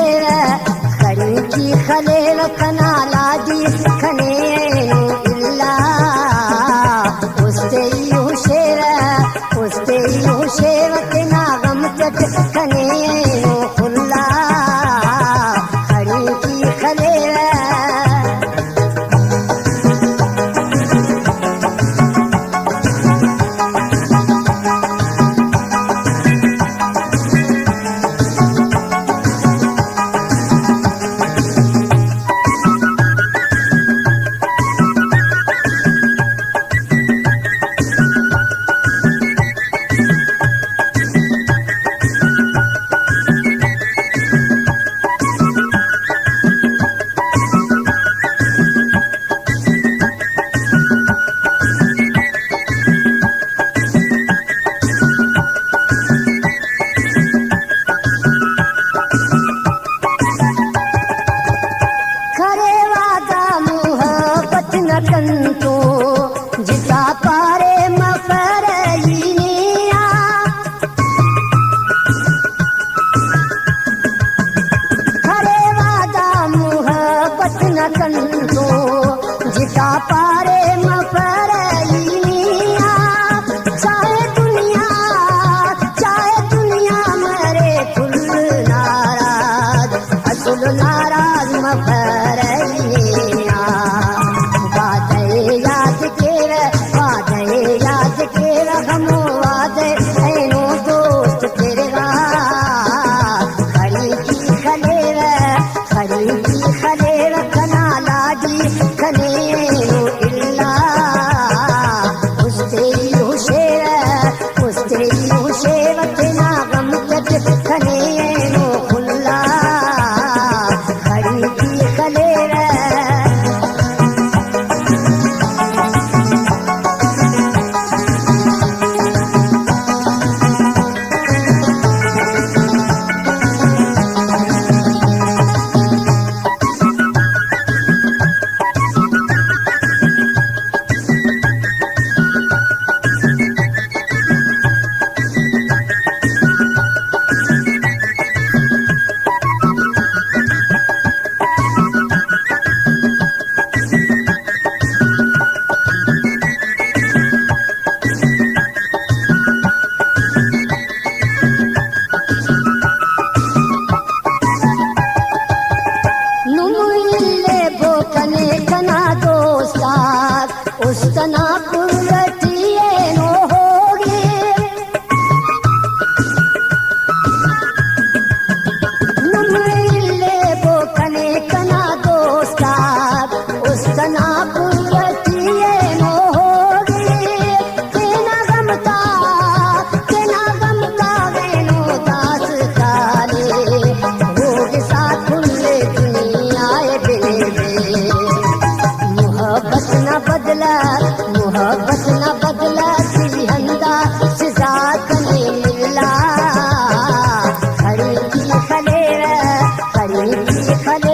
खलेव खड़ी की खलेव कना लाजी खने इल्ला उसते यू शेव के नागम चट खने खुल्ला खड़ी की खलेव कंतो जिता पारे मफरईनिया खरे वादा मुहब्बत न कंतो जिता पारे मफरईनिया चाहे दुनिया मरे कुल नाराज असुल नाराज मफरईनिया याद केरा हमो वादे ऐनो दोस्त तेरा खड़ी की खलेव कना लागी खने इल्ला उसते यू शेव के नागम चट खने खुल्ला खड़ी की खलेव उस्तना पुरटिए नो होगे नमले बोकने कना दोस्तार उस्तना पुरटिए नो होगे केना गमता वेनो दास काले होगे साथ खुले दुनिया बिले मोहब्बत न बदला सिहंदा सिजा कने मिला खड़ी की खलेव